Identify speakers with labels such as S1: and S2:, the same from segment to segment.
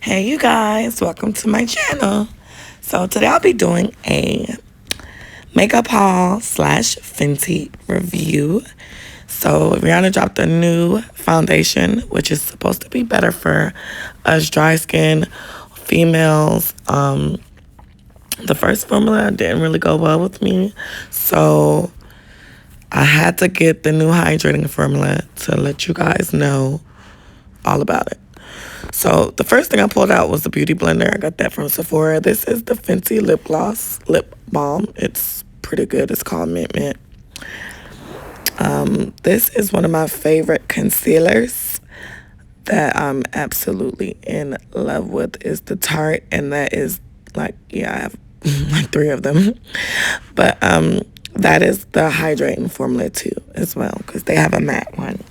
S1: Hey you guys, welcome to my channel. So today I'll be doing a makeup haul slash Fenty review. So Rihanna dropped a new foundation, which is supposed to be better for us dry skin females. The first formula didn't really go well with me, so I had to get the new hydrating formula to let you guys know all about it. So the first thing I pulled out was the beauty blender. I got that from Sephora. This is the Fenty lip balm. It's pretty good. It's called Mint Mint. This is one of my favorite concealers that I'm absolutely in love with. Is the Tarte, and that is like, yeah, I have like 3 of them. But that is the hydrating formula too as well, because they have a matte one.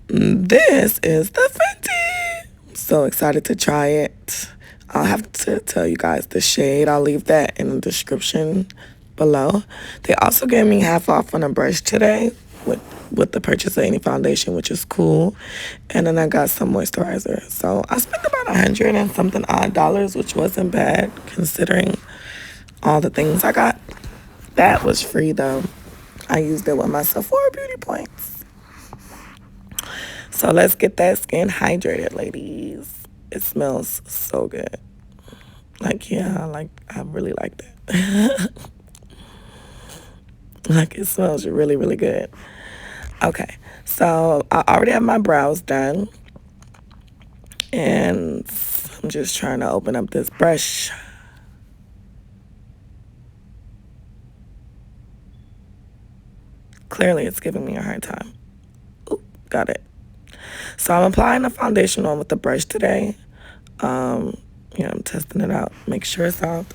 S1: This is the Fenty. So excited to try it. I'll have to tell you guys the shade. I'll leave that in the description below. They also gave me half off on a brush today with the purchase of any foundation, which is cool. And then I got some moisturizer. So I spent about $100 and something odd dollars, which wasn't bad considering all the things I got. That was free though. I used it with my Sephora beauty points. So let's get that skin hydrated, ladies. It smells so good. Like, yeah, I really like that. Like, it smells really, really good. Okay, so I already have my brows done. And I'm just trying to open up this brush. Clearly, it's giving me a hard time. Oop, got it. So I'm applying the foundation on with the brush today. I'm testing it out, make sure it's out.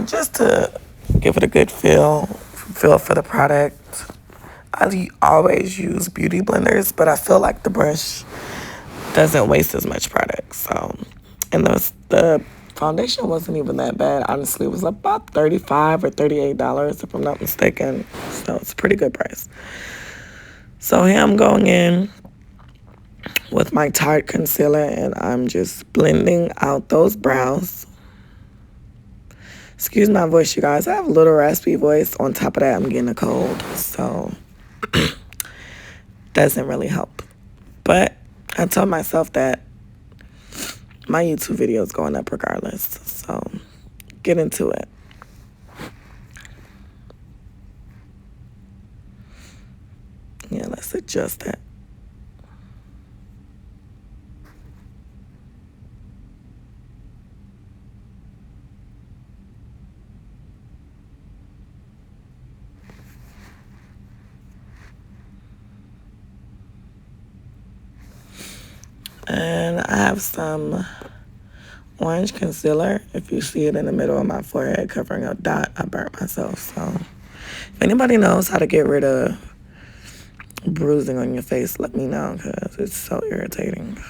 S1: Just to give it a good feel for the product. I always use beauty blenders, but I feel like the brush doesn't waste as much product. So, and the foundation wasn't even that bad. Honestly, it was about $35 or $38 if I'm not mistaken. So it's a pretty good price. So here I'm going in with my Tarte concealer, and I'm just blending out those brows. Excuse my voice, you guys. I have a little raspy voice. On top of that, I'm getting a cold, so doesn't really help. But I told myself that my YouTube video is going up regardless, so get into it. Yeah, let's adjust that. And I have some orange concealer. If you see it in the middle of my forehead covering a dot, I burnt myself. So if anybody knows how to get rid of bruising on your face, let me know, because it's so irritating.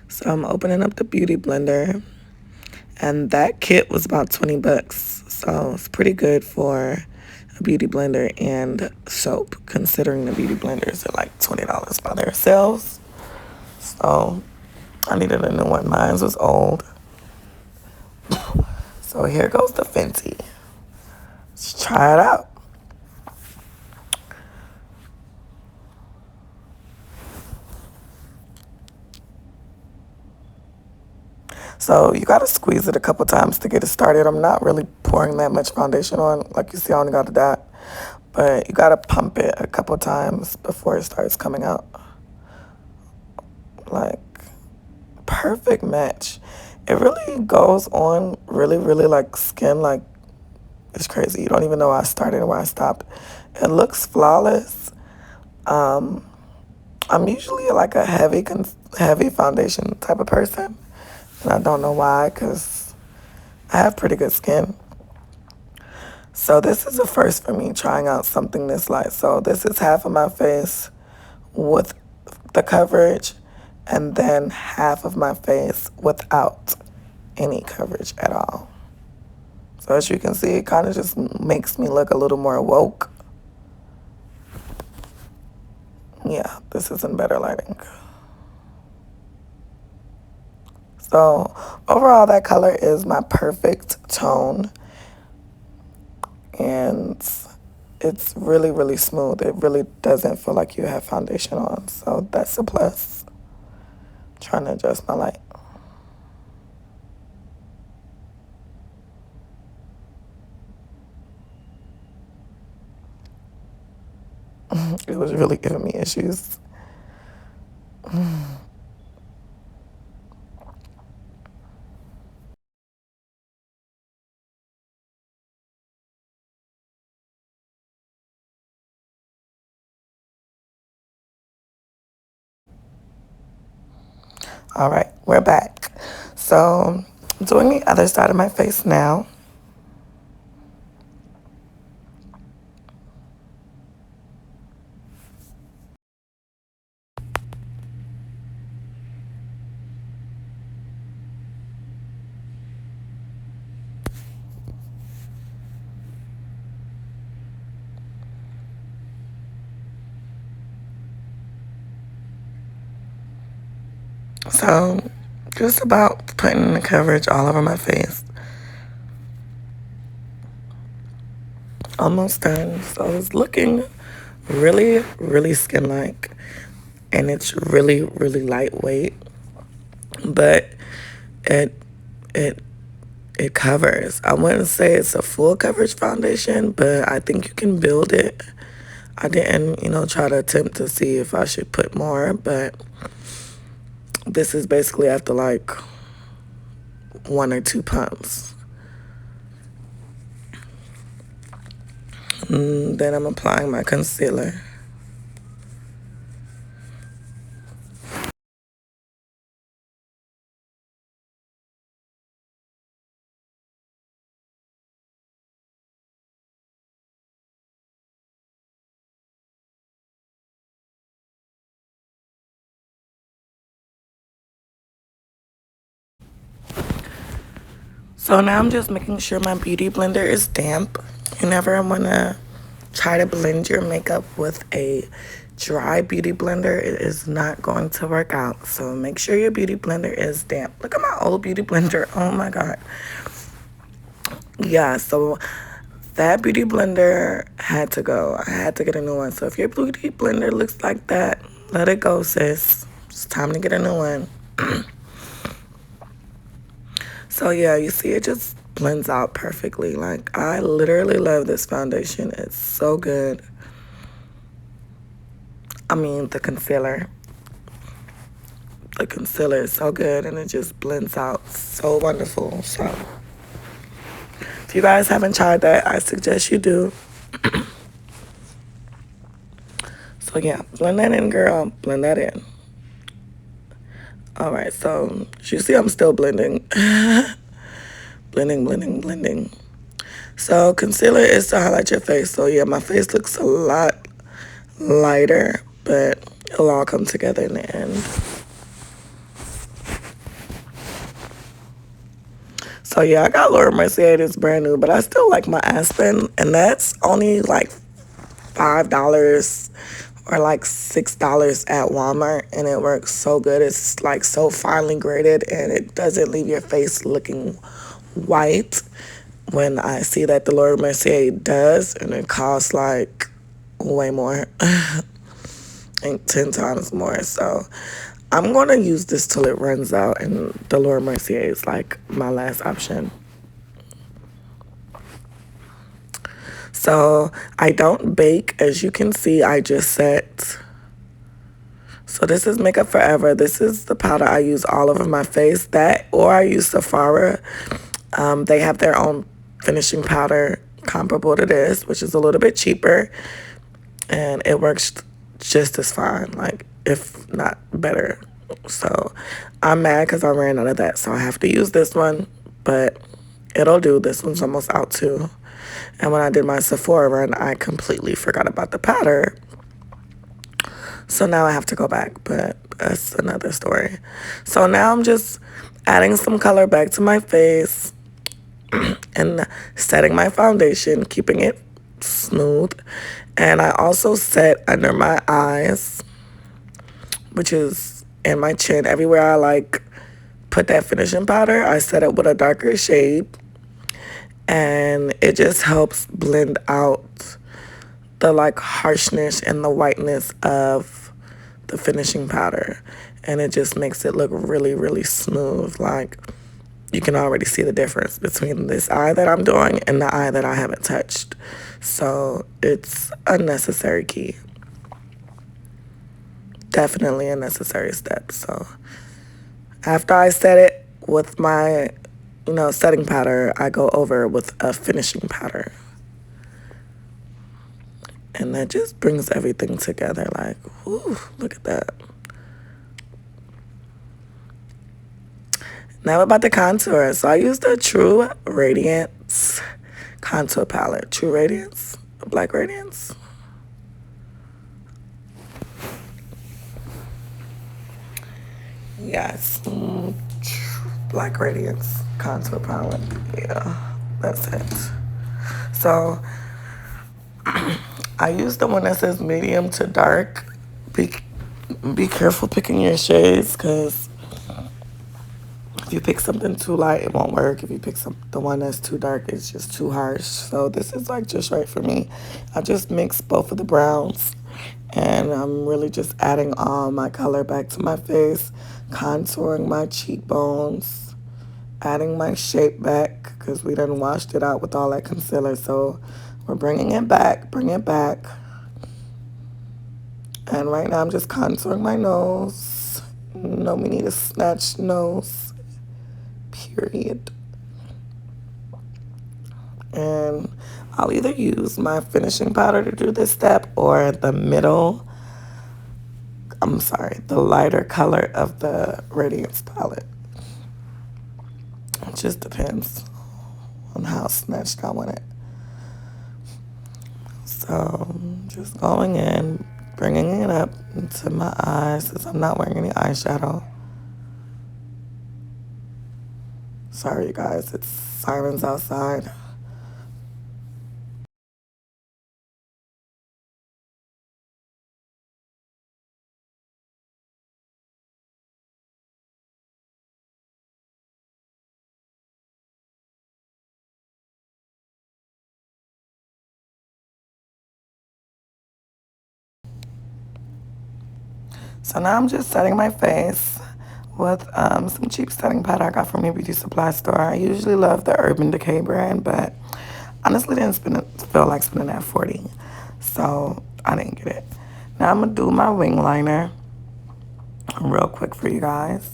S1: So I'm opening up the beauty blender, and that kit was about 20 bucks. So it's pretty good for a beauty blender and soap, considering the beauty blenders are like $20 by themselves. So I needed a new one. Mine was old. So here goes the Fenty. Let's try it out. So you gotta squeeze it a couple times to get it started. I'm not really pouring that much foundation on. Like you see, I only got a dot. But you gotta pump it a couple times before it starts coming out. Like, perfect match. It really goes on really, really like skin, like, it's crazy. You don't even know where I started and where I stopped. It looks flawless. I'm usually like a heavy foundation type of person. And I don't know why, because I have pretty good skin. So this is a first for me, trying out something this light. So this is half of my face with the coverage, and then half of my face without any coverage at all. So as you can see, it kind of just makes me look a little more woke. Yeah, this is in better lighting. So overall, that color is my perfect tone. And it's really, really smooth. It really doesn't feel like you have foundation on. So that's a plus. Trying to adjust my light. It was really giving me issues. All right, we're back. So I'm doing the other side of my face now. So just about putting the coverage all over my face. Almost done. So it's looking really, really skin-like. And it's really, really lightweight. But it it it covers. I wouldn't say it's a full coverage foundation, but I think you can build it. I didn't, try to attempt to see if I should put more, but this is basically after like 1 or 2 pumps. Then I'm applying my concealer. So now I'm just making sure my beauty blender is damp. You never want to try to blend your makeup with a dry beauty blender. It is not going to work out. So make sure your beauty blender is damp. Look at my old beauty blender. Oh my God. Yeah, so that beauty blender had to go. I had to get a new one. So if your beauty blender looks like that, let it go, sis. It's time to get a new one. So yeah, you see it just blends out perfectly. Like, I literally love this foundation. It's so good. I mean, the concealer. The concealer is so good and it just blends out so wonderful. So if you guys haven't tried that, I suggest you do. So yeah, blend that in, girl. Blend that in. All right, so as you see, I'm still blending. Blending, blending, blending. So concealer is to highlight your face. So yeah, my face looks a lot lighter, but it'll all come together in the end. So yeah, I got Laura Mercier. It's brand new, but I still like my AIRSPUN, and that's only like $5 or like $6 at Walmart, and it works so good. It's like so finely graded, and it doesn't leave your face looking white. When I see that the Laura Mercier does, and it costs like way more, I think 10 times more. So I'm going to use this till it runs out, and the Laura Mercier is like my last option. So I don't bake. As you can see, I just set. So this is Makeup Forever. This is the powder I use all over my face. That, or I use Sephora. They have their own finishing powder comparable to this, which is a little bit cheaper. And it works just as fine, like, if not better. So I'm mad because I ran out of that. So I have to use this one. But it'll do. This one's almost out too. And when I did my Sephora run, I completely forgot about the powder. So now I have to go back, but that's another story. So now I'm just adding some color back to my face and setting my foundation, keeping it smooth. And I also set under my eyes. which is in my chin. Everywhere I like put that finishing powder, I set it with a darker shade, and it just helps blend out the like harshness and the whiteness of the finishing powder, and it just makes it look really, really smooth. Like, you can already see the difference between this eye that I'm doing and the eye that I haven't touched. So it's a necessary key. Definitely a necessary step. So after I set it with my, setting powder, I go over with a finishing powder. And that just brings everything together. Like, ooh, look at that. Now about the contour. So I used the True Radiance contour palette. True Radiance? Black Radiance? Yes. Black Radiance contour palette. Yeah, that's it. So I use the one that says medium to dark. Be careful picking your shades, because if you pick something too light, it won't work. If you pick the one that's too dark, it's just too harsh. So this is like just right for me. I just mixed both of the browns, and I'm really just adding all my color back to my face, contouring my cheekbones, adding my shape back, because we done washed it out with all that concealer. So we're bringing it back, bring it back. And right now I'm just contouring my nose. No, we need a snatched nose, period. And I'll either use my finishing powder to do this step, or the lighter color of the Radiance palette. It just depends on how snatched I want it. So just going in, bringing it up into my eyes, since I'm not wearing any eyeshadow. Sorry, you guys, it's sirens outside. So now I'm just setting my face with some cheap setting powder I got from your beauty supply store. I usually love the Urban Decay brand, but honestly didn't feel like spending that $40. So I didn't get it. Now I'm going to do my wing liner real quick for you guys.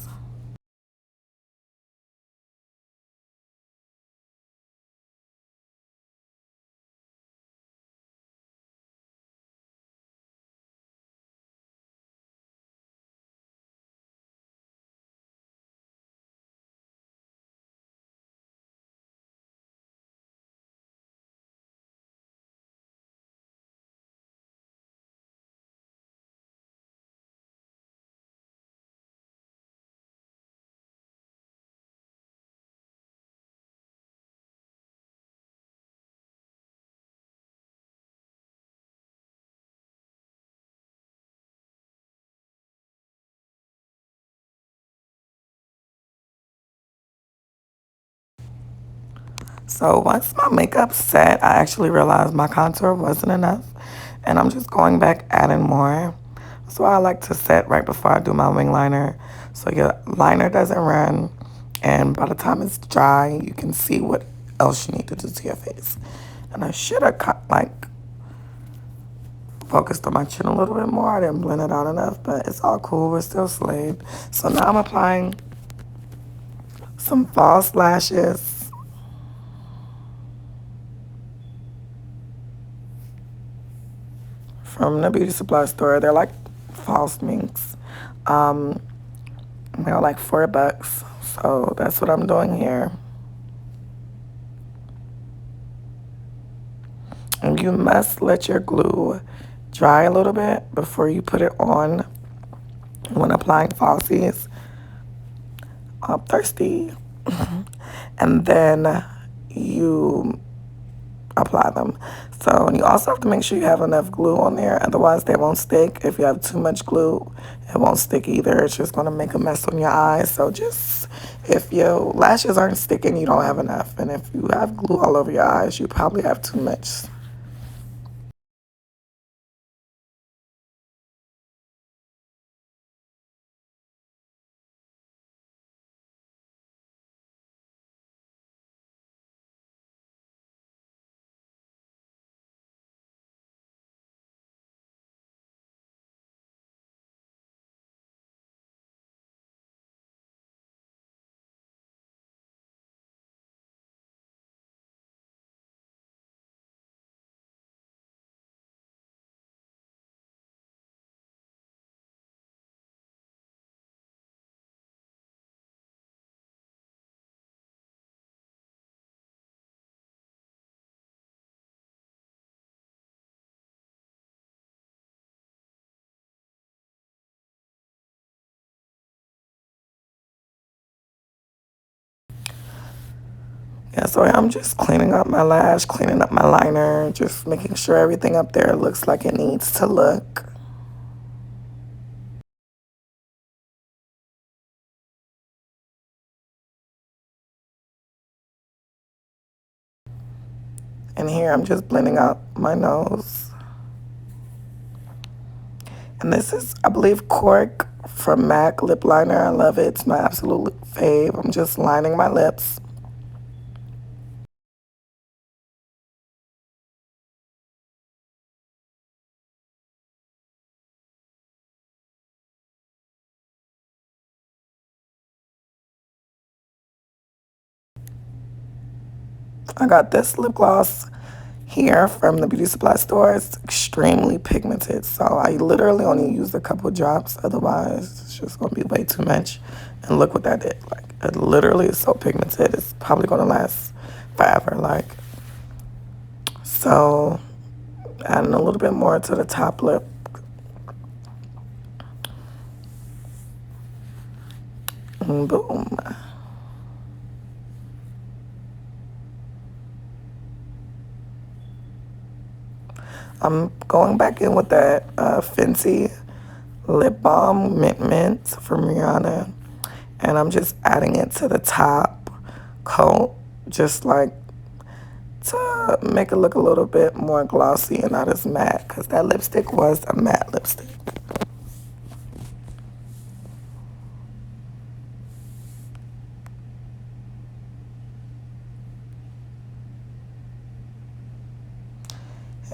S1: So once my makeup's set, I actually realized my contour wasn't enough, and I'm just going back adding more. That's why I like to set right before I do my wing liner, so your liner doesn't run, and by the time it's dry, you can see what else you need to do to your face. And I should have focused on my chin a little bit more. I didn't blend it out enough, but it's all cool. We're still slayed. So now I'm applying some false lashes from the beauty supply store. They're like false minks. They're like $4. So that's what I'm doing here. And you must let your glue dry a little bit before you put it on when applying falsies. I'm thirsty. And then you apply them. So, and you also have to make sure you have enough glue on there, otherwise they won't stick. If you have too much glue, it won't stick either. It's just going to make a mess on your eyes. So just, if your lashes aren't sticking, you don't have enough. And if you have glue all over your eyes, you probably have too much. Yeah, so I'm just cleaning up my lash, cleaning up my liner, just making sure everything up there looks like it needs to look. And here I'm just blending out my nose. And this is, I believe, Cork from MAC lip liner. I love it. It's my absolute fave. I'm just lining my lips. I got this lip gloss here from the beauty supply store. It's extremely pigmented, so I literally only used a couple drops. Otherwise, it's just going to be way too much. And look what that did. Like, it literally is so pigmented. It's probably going to last forever. Like, so adding a little bit more to the top lip. And boom. I'm going back in with that FENTY lip balm mint from Rihanna, and I'm just adding it to the top coat, just like to make it look a little bit more glossy and not as matte, because that lipstick was a matte lipstick.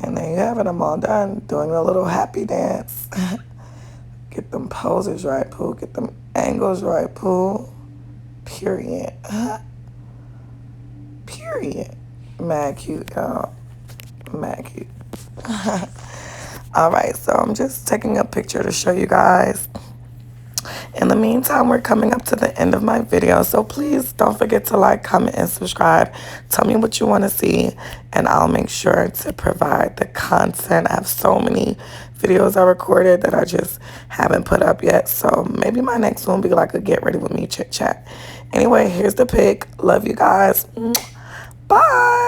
S1: And there you have it. I'm all done doing a little happy dance. Get them poses right, Pooh. Get them angles right, Pooh. Period. Period. Mad cute, y'all. Mad cute. All right, so I'm just taking a picture to show you guys. In the meantime, we're coming up to the end of my video, so please don't forget to like, comment, and subscribe. Tell me what you want to see, and I'll make sure to provide the content. I have so many videos I recorded that I just haven't put up yet, so maybe my next one will be like a get ready with me chit chat. Anyway, here's the pic. Love you guys. Bye.